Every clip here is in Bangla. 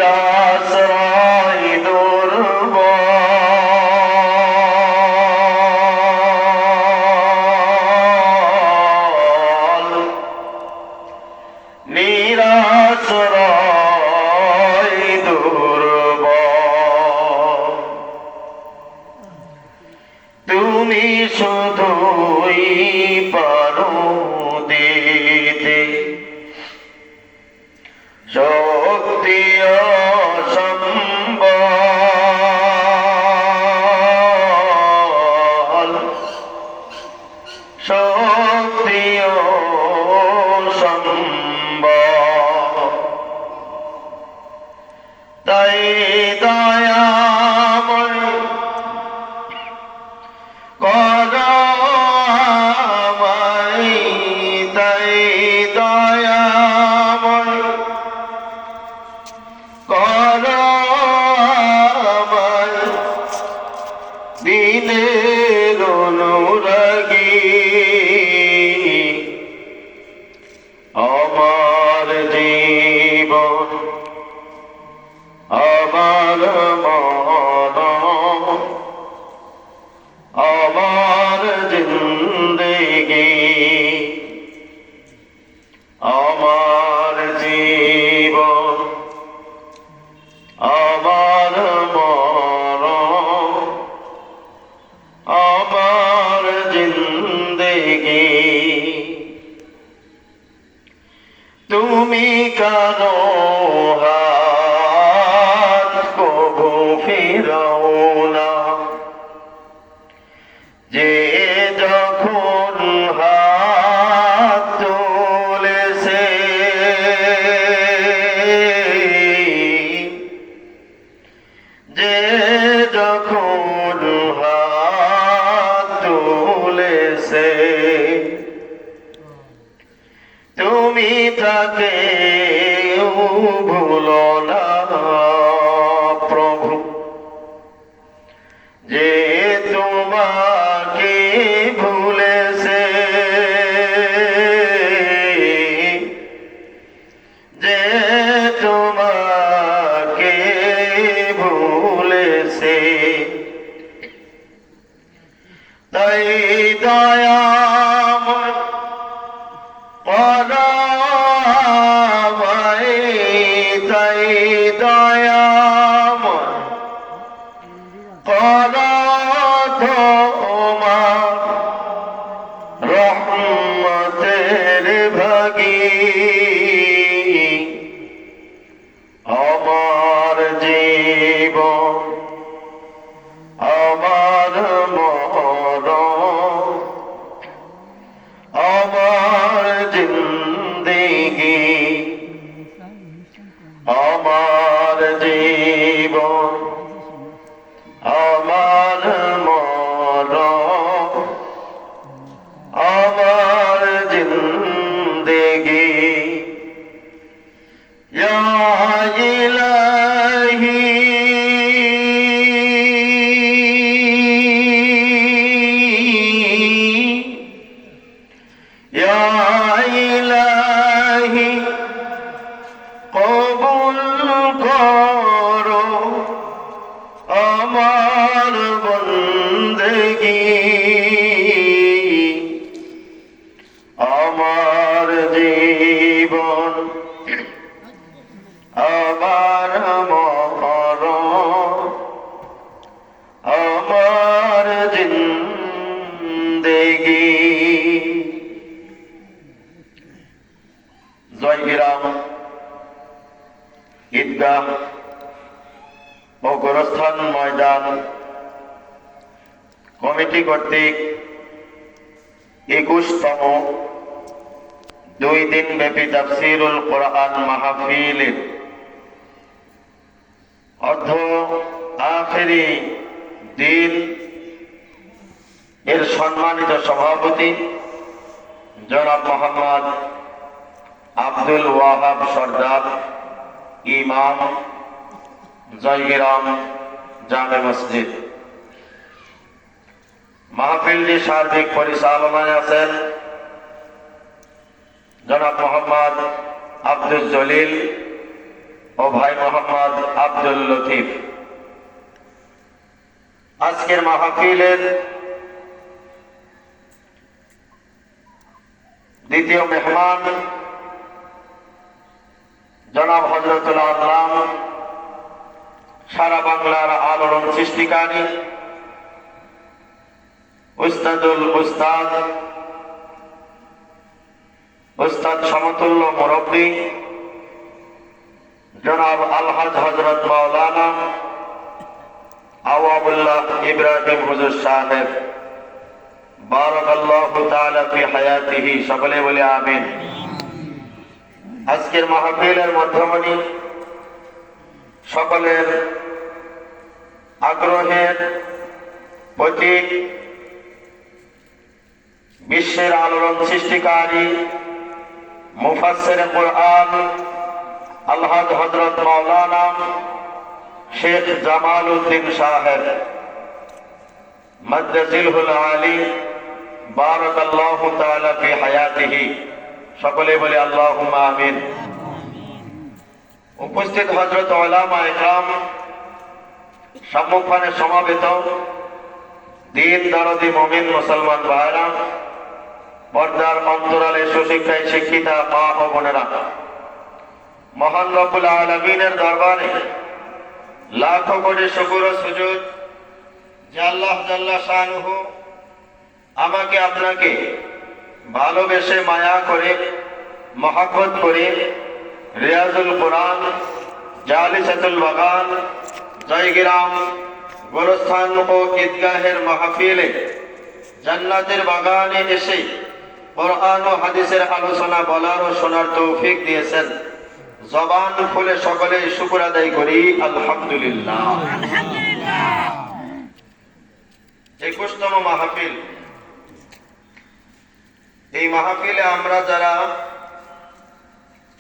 নিরাশ্রয় দুর্বল নিরাশ্রয় দুর্বল তুমি শুধুই পারো দিতে শক্তি অসম্বল শক্তি অসম্বল তাই দয়াময় করো আমায় তাই দয়াময় করো আমায় দিনের অনুরাগী আমার জীবন আমার মরণ আমার জিন্দেগি আমার জীবন আমার মরণ আমার জিন্দেগি তুমি কানো হাত কবু ফিরাও না যে যখন হাত তুলেছে যে যখন হাত তুলেছে তুমি তাকে ভুলো না প্রভু যে তোমাকে ভুলেছে যে তোমাকে ভুলেছে তাই দয়াময় করো আমায় তাই দয়াময় করো তোমার রহমতের ভাগী আমার জীবন আমার মরণ আমার জিন্দেগি আমার জীবন আমার মরণ আমার জিন্দেগি ইয়া ইলাহি ইয়া ইলাহি কবুল করো আমার বন্দেগী আমার জীবন আমার মরণ আমার জিন্দেগি জয়গ্রাম ঈদগাহ ও গোরস্থান ময়দান কমিটি কর্তৃক 21তম 2 দিন ব্যাপী তাফসীরুল কোরআন মাহফিলের অর্ধ আখেরি দিন এর সম্মানিত সভাপতি জনাব মোহাম্মদ আব্দুল ওয়াহাব সরদার ইমাম জয়গ্রাম জামে মসজিদ মাহফিলটি সার্বিক পরিচালনায় আছেন জনাব মোহাম্মদ আব্দুল জলিল ও ভাই মোহাম্মদ আব্দুল লতিফ। আজকের মাহফিলের দ্বিতীয় মেহমান জনাব হযরতুল আযম, সারা বাংলার আলোড়ন সৃষ্টিকারী উস্তাদুল উস্তাদ, উস্তাদ সমতুল্য মুরব্বী জনাব আলহাজ হযরত মাওলানা আওয়াবুল্লাহ ইব্রাহিম হুজুর সাহেব, বারাকাল্লাহু তাআলা ফি হায়াতিহি। সকলে বলে আমিন। আজকের মাহফিলের মধ্যমণি সকলের আগ্রহের প্রতীক, বিশ্বের আলোড়ন সৃষ্টিকারী মুফাসসিরে কুরআন আলহাজ হযরত মাওলানা শেখ জামাল উদ্দিন সাহেব, মাদ্দাজিলহুল আলী, বারাকাল্লাহু তাআলা ফি হায়াতিহি। সকলে বলে আল্লাহুম্মা আমিন। উপস্থিত হযরত উলামায়ে ইকরাম, সম্মুখপানে সমাবেত দিন দরদি মুমিন মুসলমান ভাইরা, পর্দার অন্তরালে সুশিক্ষায় শিক্ষিতা মা ও বোনেরা, মহান রব্বুল আলামিনের দরবারে লাখো কোটি শুকর ও সুজুদ যে আল্লাহ জাল্লা শানুহু আমাকে আপনাকে ভালোবেসে মায়া করে মহব্বত করে রিয়াজুল কোরআন, জালিসাতুল বাগান, জয়গ্রাম, গোরস্থান ও ঈদগাহের মাহফিলে জান্নাতের বাগানে এসে কোরআন ও হাদিসের আলোচনা বলার ও শোনার তৌফিক দিয়েছেন। জবান খুলে সকলে শুকর আদায় করি আলহামদুলিল্লাহ। 21তম মাহফিল। এই মাহফিলে আমরা যারা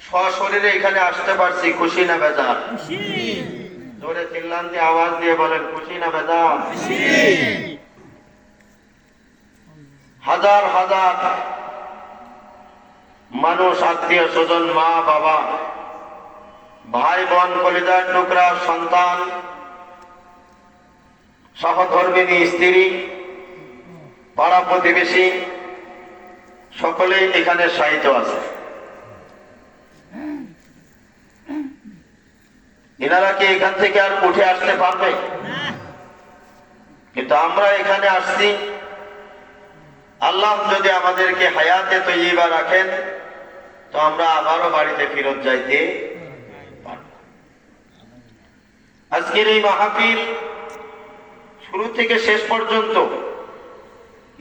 সশরীরে এখানে আসতে পারছি, খুশি না বেজার? জোরে চিল্লান দিয়ে আওয়াজ দিয়ে বলেন, খুশি না বেজার? হাজার হাজার মানুষ, আত্মীয় স্বজন, মা বাবা, ভাই বোন, কলিজার টুকরা সন্তান, সহধর্মিণী স্ত্রী, পাড়া প্রতিবেশী সকলেই এখানে শায়িত আছে। এনারা কি এখান থেকে আর উঠে আসতে পারবে? কিন্তু আমরা এখানে আসছি, আল্লাহ যদি আমাদেরকে হায়াতে তৈয়্যিবা রাখেন তো আমরা আবারও বাড়িতে ফেরত যাইতে পারব। আজকের এই মাহফিল শুরু থেকে শেষ পর্যন্ত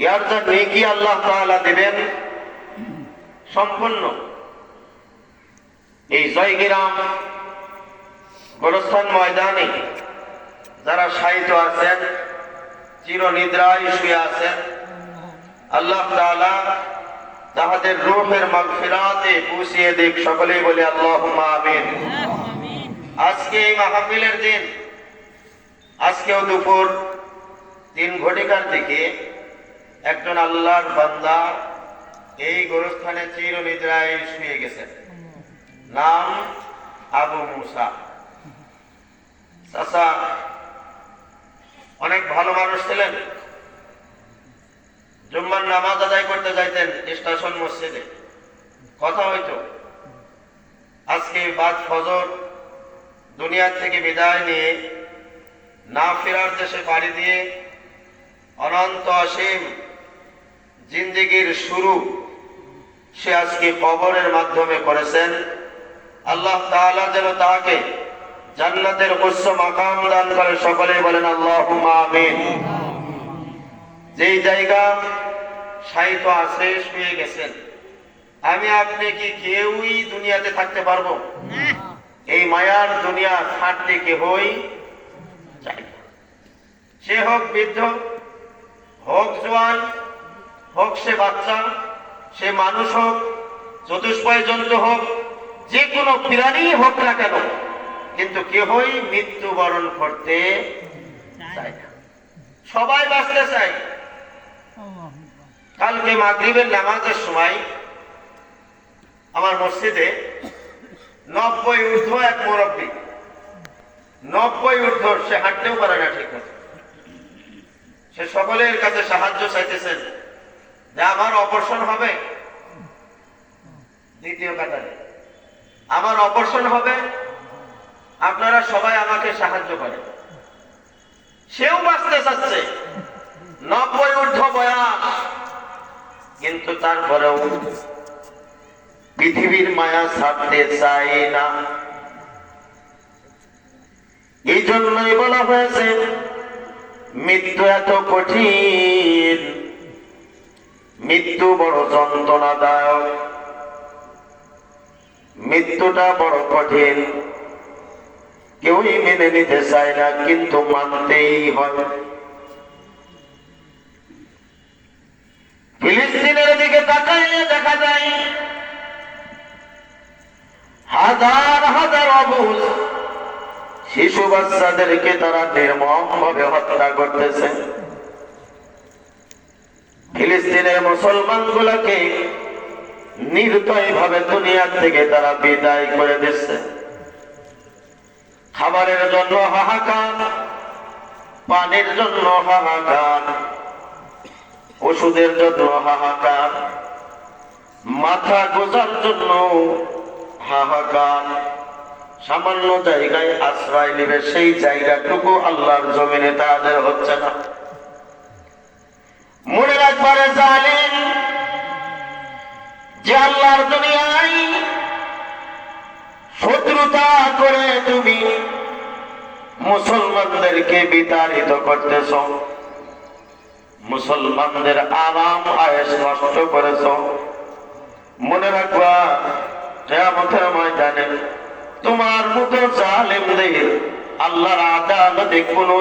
ইয়ার যা নেকি আল্লাহ তাআলা দেবেন সম্পূর্ণ এই জয়গ্রাম গোরস্থান ময়দানে যারা শায়িত আছেন, চিরনিদ্রায় শুয়ে আছেন, আল্লাহ তাআলা তাহাদের রূহের মাগফিরাতে পৌঁছিয়ে দিক। সকলেই বলে আল্লাহুম্মা আমিন। আজকে এই মাহফিলের দিন, আজকেও দুপুর 3 ঘটিকার দিকে একজন আল্লাহর বান্দা এই গোরস্থানে চিরনিদ্রায় শুয়ে গেছেন। নাম আবু মুসা। চাচা অনেক ভালো মানুষ ছিলেন। জুম্মার নামাজ আদায় করতে যাইতেন স্টেশন মসজিদে, কথা হইতো। আজকে বাদ ফজর দুনিয়া থেকে বিদায় নিয়ে না ফেরার দেশে পাড়ি দিয়ে অনন্ত অসীম জিন্দেগির শুরু সে আজকে কবরের মাধ্যমে করেছেন। আল্লাহ তাআলা যেন তাকে জান্নাতের উচ্চ মাকাম দান করে। সকলে বলেন আল্লাহুম্মা আমিন। যেই জায়গা শায়িত আছে, শুয়ে গেছেন, আমি আপনি কি কেউই দুনিয়াতে থাকতে পারবো? এই মায়ার দুনিয়া ছাড়তে কেহই চাই না। সে হোক বৃদ্ধ, হোক জোয়ান, হোক সে বাচ্চা, সে মানুষ হোক, চতুষ্পয় জন্তু হোক, যে কোনো প্রাণী হোক না কেন, কিন্তু কেহই মৃত্যুবরণ করতে চায় না। সবাই বাঁচতে চায়। কালকে মাগরিবের নামাজের সময় আমার মসজিদে 90 ঊর্ধ্ব এক মুরব্বী 90 ঊর্ধ্ব, সে হাঁটতেও পারে না ঠিক মতো। সে সকলের কাছে সাহায্য চাইতেছেন যে আমার অপারেশন হবে, দ্বিতীয় কাতারে আমার অপারেশন হবে, আপনারা সবাই আমাকে সাহায্য করেন। সেও বাঁচতে চাচ্ছে, 90 ঊর্ধ্ব বয়স, কিন্তু তারপরেও পৃথিবীর মায়া ছাড়তে চাই না। এই জন্যই বলা হয়েছে মৃত্যু এত কঠিন, মৃত্যু বড় যন্ত্রণাদায়ক, মৃত্যুটা বড় কঠিন, কেউই মেনে নিতে চায় না, কিন্তু মানতেই হয়। ফিলিস্তিনের দিকে তাকাইলে দেখা যায় হাজার হাজার অবুঝ শিশু বাচ্চাদেরকে তারা নির্মম ভাবে হত্যা করতেছে। ফিলিস্তিনের মুসলমান গুলাকে নির্দয় ভাবে দুনিয়া থেকে তারা বিদায় করে দিচ্ছে। খাবারের জন্য হাহাকার, পানির জন্য হাহাকার, ওষুধের জন্য হাহাকার, মাথা গোজার জন্য হাহাকার। সামান্য জায়গায় আশ্রয় নেবে, সেই জায়গাটুকু আল্লাহর জমিনে তাদের হচ্ছে না। মনে রাখবারে জানেন যে আল্লাহর দুনিয়ায় শত্রুতা করে তুমি মুসলমানদেরকে বিতাড়িত করতেছ, মুসলমানদের আরাম আয়েশ নষ্ট করেছ। মনে রাখবা কিয়ামতের ময়দানে তোমার মতো জালেমদের আল্লাহর আদালতে কোনো